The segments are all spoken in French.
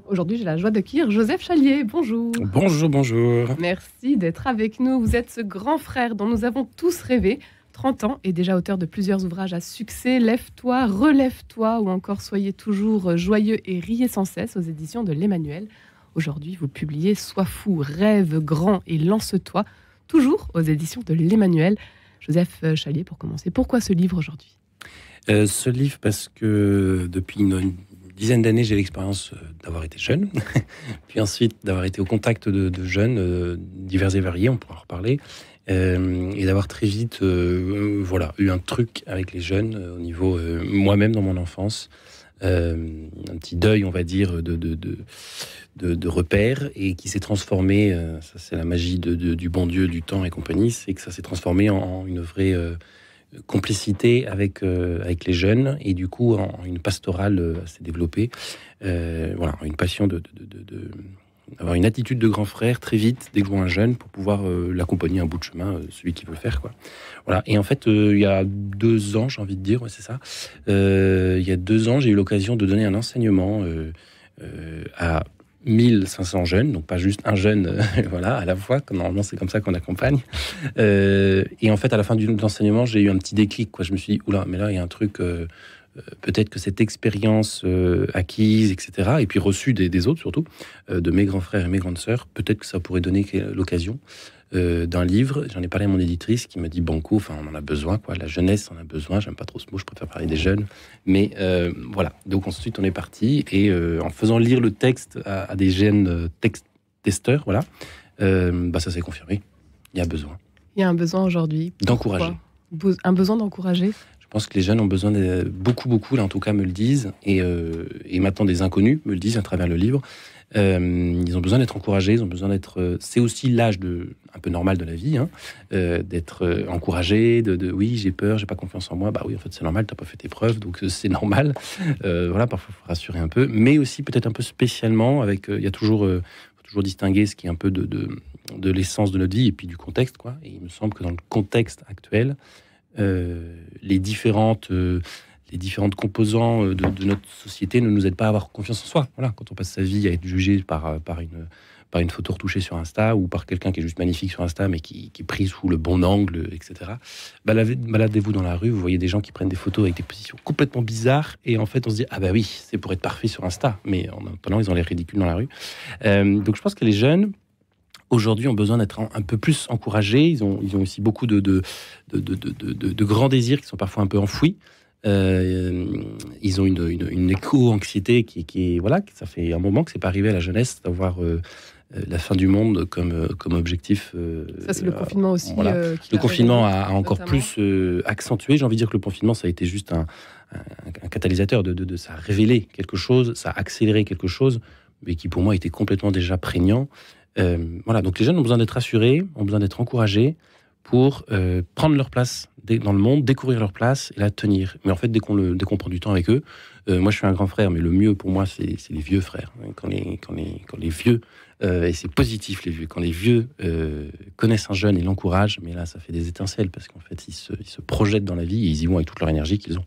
Aujourd'hui, j'ai la joie d'accueillir Joseph Chalier. Bonjour. Bonjour, bonjour. Merci d'être avec nous. Vous êtes ce grand frère dont nous avons tous rêvé. 30 ans et déjà auteur de plusieurs ouvrages à succès. Lève-toi, relève-toi ou encore Soyez toujours joyeux et riez sans cesse aux éditions de l'Emmanuel. Aujourd'hui, vous publiez Sois fou, rêve grand et lance-toi, toujours aux éditions de l'Emmanuel. Joseph Chalier, pour commencer, pourquoi ce livre aujourd'hui ? Ce livre parce que depuis une dizaine d'années, j'ai l'expérience d'avoir été jeune, puis ensuite d'avoir été au contact de jeunes divers et variés, on pourra en reparler, et d'avoir très vite eu un truc avec les jeunes au niveau moi-même dans mon enfance, un petit deuil, on va dire, de repères, et qui s'est transformé, ça c'est la magie du bon Dieu, du temps et compagnie, c'est que ça s'est transformé en une vraie complicité avec les jeunes, et du coup en une pastorale assez développée, une passion d'avoir une attitude de grand frère très vite dès que je vois un jeune pour pouvoir l'accompagner un bout de chemin, celui qui veut le faire, quoi. Voilà. Et en fait, il y a 2 ans, j'ai envie de dire, ouais, c'est ça. Il y a 2 ans, j'ai eu l'occasion de donner un enseignement à 1500 jeunes, donc pas juste un jeune à la fois, comme normalement c'est comme ça qu'on accompagne. Et en fait, à la fin de l'enseignement, j'ai eu un petit déclic, quoi. Je me suis dit, oula, mais là, il y a un truc, peut-être que cette expérience acquise, etc., et puis reçue des autres surtout, de mes grands frères et mes grandes sœurs, peut-être que ça pourrait donner l'occasion d'un livre. J'en ai parlé à mon éditrice qui m'a dit banco, enfin on en a besoin, quoi. La jeunesse en a besoin. J'aime pas trop ce mot, je préfère parler des jeunes. Mais voilà. Donc ensuite on est parti, et en faisant lire le texte à des jeunes testeurs, voilà, ça s'est confirmé. Il y a besoin. Il y a un besoin aujourd'hui. D'encourager. Un besoin d'encourager. Je pense que les jeunes ont besoin beaucoup, là en tout cas me le disent, et maintenant des inconnus me le disent à travers le livre. Ils ont besoin d'être encouragés, ils ont besoin d'être. C'est aussi l'âge un peu normal de la vie, hein, d'être encouragé. Oui, j'ai peur, j'ai pas confiance en moi. Bah oui, en fait c'est normal, t'as pas fait tes preuves, donc c'est normal. Parfois faut rassurer un peu, mais aussi peut-être un peu spécialement avec. Il y a toujours distinguer ce qui est un peu de l'essence de notre vie et puis du contexte, quoi. Et il me semble que dans le contexte actuel, les différentes composants de notre société ne nous aident pas à avoir confiance en soi. Voilà, quand on passe sa vie à être jugé par une photo retouchée sur Insta, ou par quelqu'un qui est juste magnifique sur Insta mais qui est pris sous le bon angle, etc. Baladez-vous dans la rue, vous voyez des gens qui prennent des photos avec des positions complètement bizarres, et en fait on se dit ah bah oui, c'est pour être parfait sur Insta, mais en attendant ils ont l'air ridicules dans la rue. Donc je pense que les jeunes aujourd'hui ont besoin d'être un peu plus encouragés. Ils ont aussi beaucoup de grands désirs qui sont parfois un peu enfouis. Ils ont une éco-anxiété qui est voilà, ça fait un moment que c'est pas arrivé à la jeunesse d'avoir la fin du monde comme objectif. Ça c'est le confinement aussi. Voilà. Le confinement a encore plus accentué. J'ai envie de dire que le confinement ça a été juste un catalyseur ça a révélé quelque chose, ça a accéléré quelque chose, mais qui pour moi était complètement déjà prégnant. Donc les jeunes ont besoin d'être rassurés, ont besoin d'être encouragés pour prendre leur place dans le monde, découvrir leur place et la tenir. Mais en fait, dès qu'on prend du temps avec eux, moi je suis un grand frère, mais le mieux pour moi c'est les vieux frères. Quand les vieux, et c'est positif les vieux, quand les vieux connaissent un jeune et l'encouragent, mais là ça fait des étincelles, parce qu'en fait ils se projettent dans la vie et ils y vont avec toute leur énergie qu'ils ont.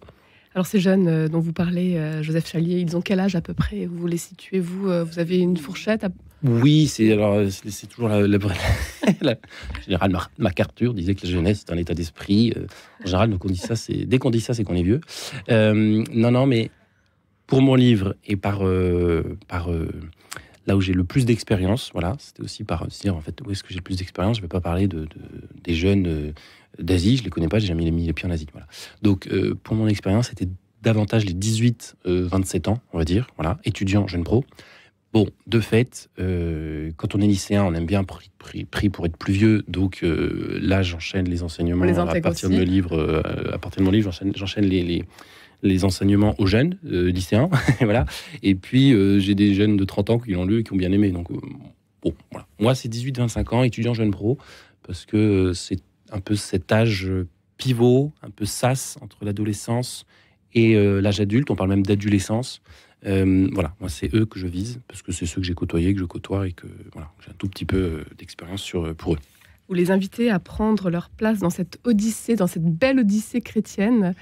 Alors ces jeunes dont vous parlez, Joseph Chalier, ils ont quel âge à peu près ? Vous les situez, vous avez une fourchette Oui, c'est toujours la général MacArthur disait que la jeunesse est un état d'esprit. En général, donc dès qu'on dit ça, c'est qu'on est vieux. Non, mais pour mon livre et par là où j'ai le plus d'expérience, voilà, c'était aussi par se dire en fait où est-ce que j'ai le plus d'expérience. Je ne vais pas parler des jeunes d'Asie, je les connais pas, j'ai jamais mis les pieds en Asie, voilà. Donc pour mon expérience, c'était davantage les 18-27 ans, on va dire, voilà, étudiants, jeunes pros. Bon, de fait, quand on est lycéen, on aime bien pris pour être plus vieux. Donc là, j'enchaîne les enseignements à partir de mon livre. À partir de mon livre, j'enchaîne les enseignements aux jeunes lycéens, voilà. Et puis j'ai des jeunes de 30 ans qui l'ont lu et qui ont bien aimé. Donc bon, voilà. Moi, c'est 18-25 ans, étudiant jeune pro, parce que c'est un peu cet âge pivot, un peu sas entre l'adolescence et l'âge adulte. On parle même d'adolescence. Voilà, moi c'est eux que je vise, parce que c'est ceux que j'ai côtoyés, que je côtoie, et que voilà, j'ai un tout petit peu d'expérience pour eux. Vous les invitez à prendre leur place dans cette odyssée, dans cette belle odyssée chrétienne.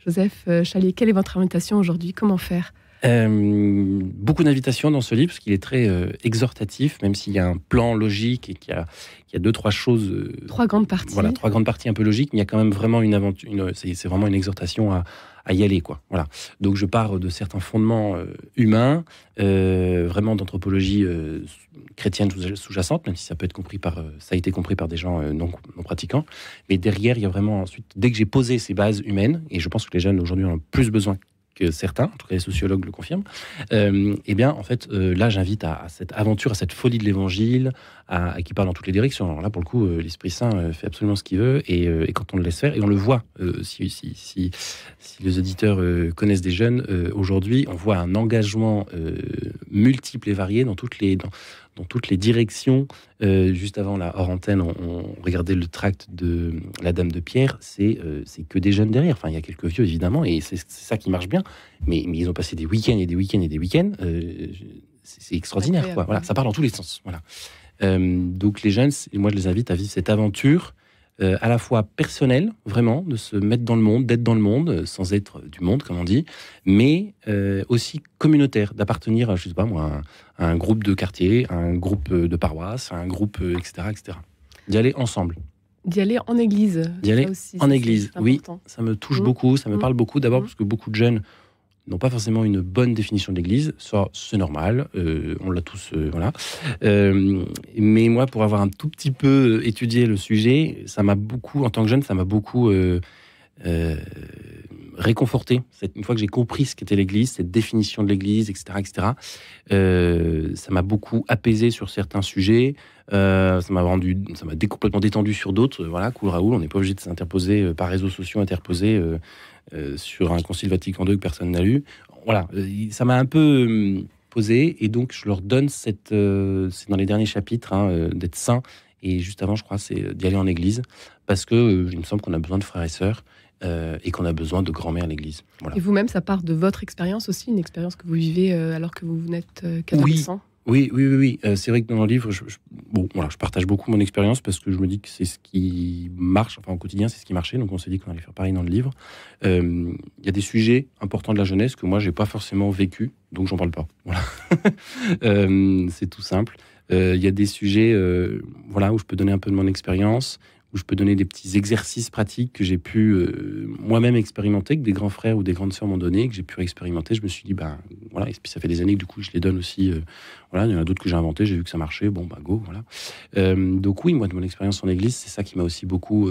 Joseph Chalier, quelle est votre invitation aujourd'hui ? Comment faire ? Beaucoup d'invitations dans ce livre, parce qu'il est très exhortatif, même s'il y a un plan logique et qu'il y a deux, trois choses... Trois grandes parties. Voilà, trois grandes parties un peu logiques, mais il y a quand même vraiment une aventure, c'est vraiment une exhortation à y aller, quoi. Voilà. Donc je pars de certains fondements humains, vraiment d'anthropologie chrétienne sous-jacente, même si ça peut être compris ça a été compris par des gens non pratiquants. Mais derrière, il y a vraiment ensuite, dès que j'ai posé ces bases humaines, et je pense que les jeunes aujourd'hui en ont plus besoin que certains, en tout cas les sociologues le confirment, eh bien, en fait, là, j'invite à cette aventure, à cette folie de l'évangile, qui part dans toutes les directions. Alors là, pour le coup, l'Esprit Saint fait absolument ce qu'il veut, et quand on le laisse faire, et on le voit, si les auditeurs connaissent des jeunes, aujourd'hui, on voit un engagement multiple et varié dans toutes les directions. Juste avant la hors antenne, on regardait le tract de la Dame de Pierre. C'est que des jeunes derrière. Enfin, il y a quelques vieux évidemment, et c'est ça qui marche bien. Mais ils ont passé des week-ends et des week-ends et des week-ends. C'est extraordinaire, quoi. Voilà, ça part dans tous les sens. Voilà. Donc les jeunes, moi je les invite à vivre cette aventure. À la fois personnel, vraiment, de se mettre dans le monde, d'être dans le monde, sans être du monde, comme on dit, mais aussi communautaire, d'appartenir, je sais pas moi, à un groupe de quartier, à un groupe de paroisse, à un groupe, etc., etc. D'y aller ensemble. D'y aller en église. D'y aller aussi, en église, oui, ça me touche beaucoup, ça me parle beaucoup, d'abord parce que beaucoup de jeunes n'ont pas forcément une bonne définition de l'Église. Ça, c'est normal, on l'a tous, voilà. Mais moi, pour avoir un tout petit peu étudié le sujet, ça m'a beaucoup, en tant que jeune, ça m'a beaucoup réconforté. Une fois que j'ai compris ce qu'était l'Église, cette définition de l'Église, etc., etc., ça m'a beaucoup apaisé sur certains sujets. Ça m'a complètement détendu sur d'autres. Voilà, cool Raoul, on n'est pas obligé de s'interposer par réseaux sociaux interposés sur un concile Vatican II que personne n'a lu. Voilà, ça m'a un peu posé, et donc je leur donne c'est dans les derniers chapitres, d'être saint, et juste avant, je crois, c'est d'y aller en église, parce que il me semble qu'on a besoin de frères et sœurs, et qu'on a besoin de grand-mère à l'église. Voilà. Et vous-même, ça part de votre expérience aussi, une expérience que vous vivez alors que vous n'êtes qu'adolescent. Oui. C'est vrai que dans le livre, je partage beaucoup mon expérience, parce que je me dis que c'est ce qui marche, enfin au quotidien, c'est ce qui marchait, donc on s'est dit qu'on allait faire pareil dans le livre. Il y a des sujets importants de la jeunesse que moi, j'ai pas forcément vécu, donc j'en parle pas. Voilà. C'est tout simple. Il y a des sujets où je peux donner un peu de mon expérience, où je peux donner des petits exercices pratiques que j'ai pu moi-même expérimenter, que des grands frères ou des grandes sœurs m'ont donné, que j'ai pu expérimenter. Je me suis dit, voilà, et puis ça fait des années que du coup je les donne aussi. Voilà, il y en a d'autres que j'ai inventés, j'ai vu que ça marchait, go, voilà. Donc oui, moi de mon expérience en église, c'est ça qui m'a aussi beaucoup...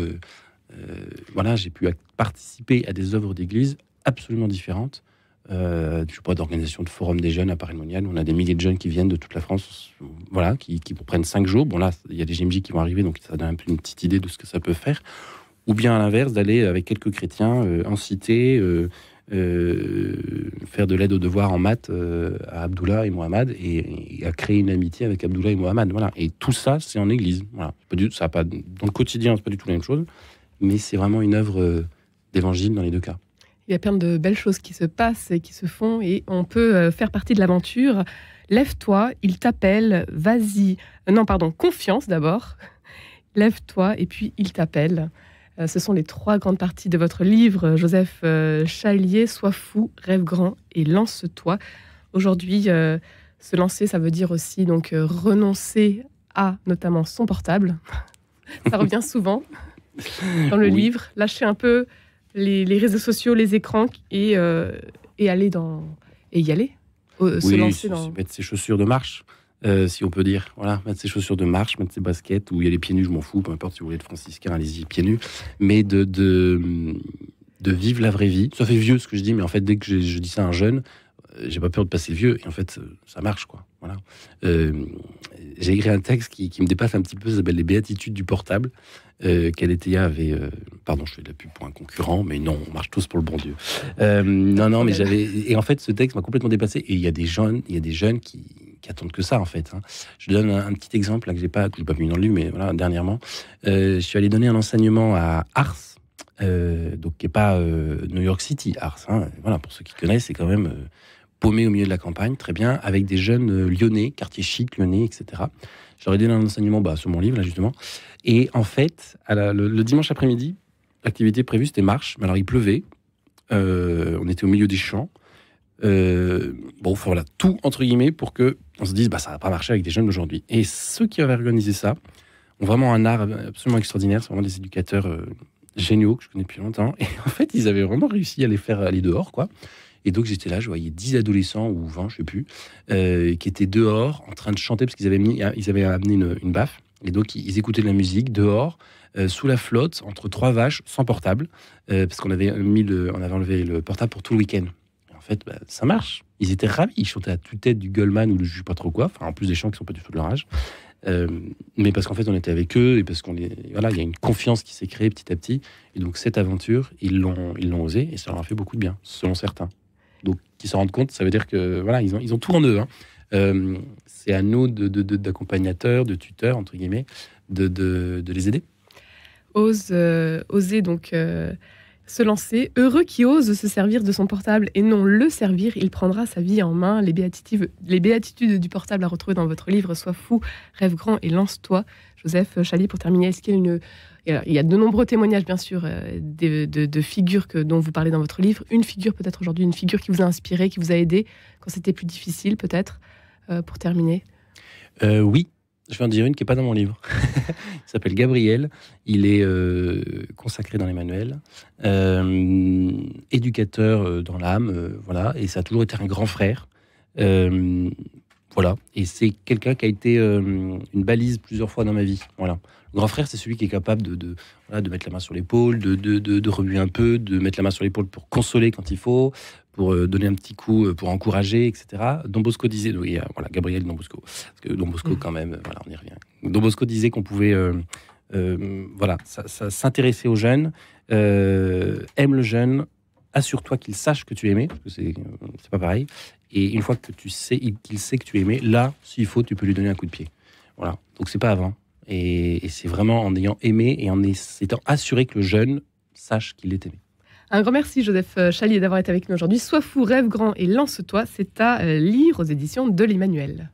j'ai pu participer à des œuvres d'église absolument différentes. Je sais pas, d'organisation de forum des jeunes à Paris-Monial, où on a des milliers de jeunes qui viennent de toute la France, voilà, qui prennent 5 jours. Bon, là, il y a des JMJ qui vont arriver, donc ça donne un peu une petite idée de ce que ça peut faire. Ou bien, à l'inverse, d'aller avec quelques chrétiens en cité, faire de l'aide aux devoirs en maths à Abdullah et Mohamed, et à créer une amitié avec Abdullah et Mohamed. Voilà. Et tout ça, c'est en église. Voilà. Ça a pas, dans le quotidien, c'est pas du tout la même chose, mais c'est vraiment une œuvre d'évangile dans les deux cas. Il y a plein de belles choses qui se passent et qui se font, et on peut faire partie de l'aventure. Lève-toi, il t'appelle, vas-y. Confiance d'abord. Lève-toi, et puis il t'appelle. Ce sont les 3 grandes parties de votre livre, Joseph Chalier. Sois fou, rêve grand et lance-toi. Aujourd'hui, se lancer, ça veut dire aussi donc renoncer à notamment son portable. Ça revient souvent dans le livre. Lâcher un peu les réseaux sociaux, les écrans, et y aller. Se lancer dans... mettre ses chaussures de marche, si on peut dire. Voilà, mettre ses chaussures de marche, mettre ses baskets, ou y aller pieds nus, je m'en fous, peu importe si vous voulez être franciscain, allez-y pieds nus. Mais de vivre la vraie vie. Ça fait vieux ce que je dis, mais en fait, dès que je dis ça à un jeune, j'ai pas peur de passer vieux, et en fait, ça marche, quoi. Voilà. J'ai écrit un texte qui me dépasse un petit peu, ça s'appelle Les Béatitudes du portable. Kaletea avait... pardon, je fais de la pub pour un concurrent, mais non, on marche tous pour le bon Dieu. Mais j'avais... Et en fait, ce texte m'a complètement dépassé. Et il y a des jeunes qui attendent que ça, en fait. Je donne un petit exemple là, que j'ai pas mis dans le livre, mais voilà, dernièrement. Je suis allé donner un enseignement à Ars, donc qui n'est pas New York City, Ars. Voilà, pour ceux qui connaissent, c'est quand même... paumé au milieu de la campagne, très bien, avec des jeunes lyonnais, quartier chic, lyonnais, etc. J'aurais donné un enseignement sur mon livre, là, justement. Et en fait, le dimanche après-midi, l'activité prévue, c'était marche. Mais alors, il pleuvait. On était au milieu des champs. Bon, enfin, voilà, tout entre guillemets pour que on se dise ça va pas marcher avec des jeunes d'aujourd'hui. Et ceux qui avaient organisé ça ont vraiment un art absolument extraordinaire. C'est vraiment des éducateurs géniaux que je connais depuis longtemps. Et en fait, ils avaient vraiment réussi à les faire aller dehors, quoi. Et donc j'étais là, je voyais 10 adolescents ou 20, je sais plus, qui étaient dehors en train de chanter parce qu'ils avaient amené une baffe. Et donc ils écoutaient de la musique dehors, sous la flotte, entre trois vaches, sans portable, parce qu'on avait enlevé le portable pour tout le week-end. Et en fait, ça marche. Ils étaient ravis. Ils chantaient à tue-tête du Goldman ou de je sais pas trop quoi. Enfin, en plus des chants qui sont pas du tout de leur âge. Mais parce qu'en fait, on était avec eux et parce il y a une confiance qui s'est créée petit à petit. Et donc cette aventure, ils l'ont osé et ça leur a fait beaucoup de bien, selon certains. Donc, qui se rendent compte, ça veut dire que voilà, ils ont tout en eux. Hein. C'est à nous d'accompagnateurs, de tuteurs entre guillemets, de les aider. Oser donc se lancer. Heureux qui ose se servir de son portable et non le servir, il prendra sa vie en main. Les béatitudes du portable à retrouver dans votre livre Sois fou, rêve grand et lance-toi. Joseph Chalier, pour terminer, est-ce qu'il y a il y a de nombreux témoignages, bien sûr, de figures dont vous parlez dans votre livre. Une figure, peut-être aujourd'hui, une figure qui vous a inspiré, qui vous a aidé quand c'était plus difficile, peut-être, pour terminer. Oui, je vais en dire une qui n'est pas dans mon livre. Il s'appelle Gabriel. Il est consacré dans les manuels, éducateur dans l'âme, voilà. Et ça a toujours été un grand frère. Voilà, et c'est quelqu'un qui a été une balise plusieurs fois dans ma vie. Voilà. Le grand frère, c'est celui qui est capable de mettre la main sur l'épaule, de remuer un peu, de mettre la main sur l'épaule pour consoler quand il faut, pour donner un petit coup, pour encourager, etc. Don Bosco disait, voilà, Gabriel Don Bosco, parce que Don Bosco quand même, voilà, on y revient. Don Bosco disait qu'on pouvait, voilà, s'intéresser aux jeunes, aime le jeune, assure-toi qu'il sache que tu es aimé, parce que c'est pas pareil. Et une fois que qu'il sait que tu es aimé, là, s'il faut, tu peux lui donner un coup de pied. Voilà. Donc c'est pas avant. Et c'est vraiment en ayant aimé et en étant assuré que le jeune sache qu'il est aimé. Un grand merci, Joseph Chalier, d'avoir été avec nous aujourd'hui. Sois fou, rêve grand et lance-toi. C'est à lire aux éditions de l'Emmanuel.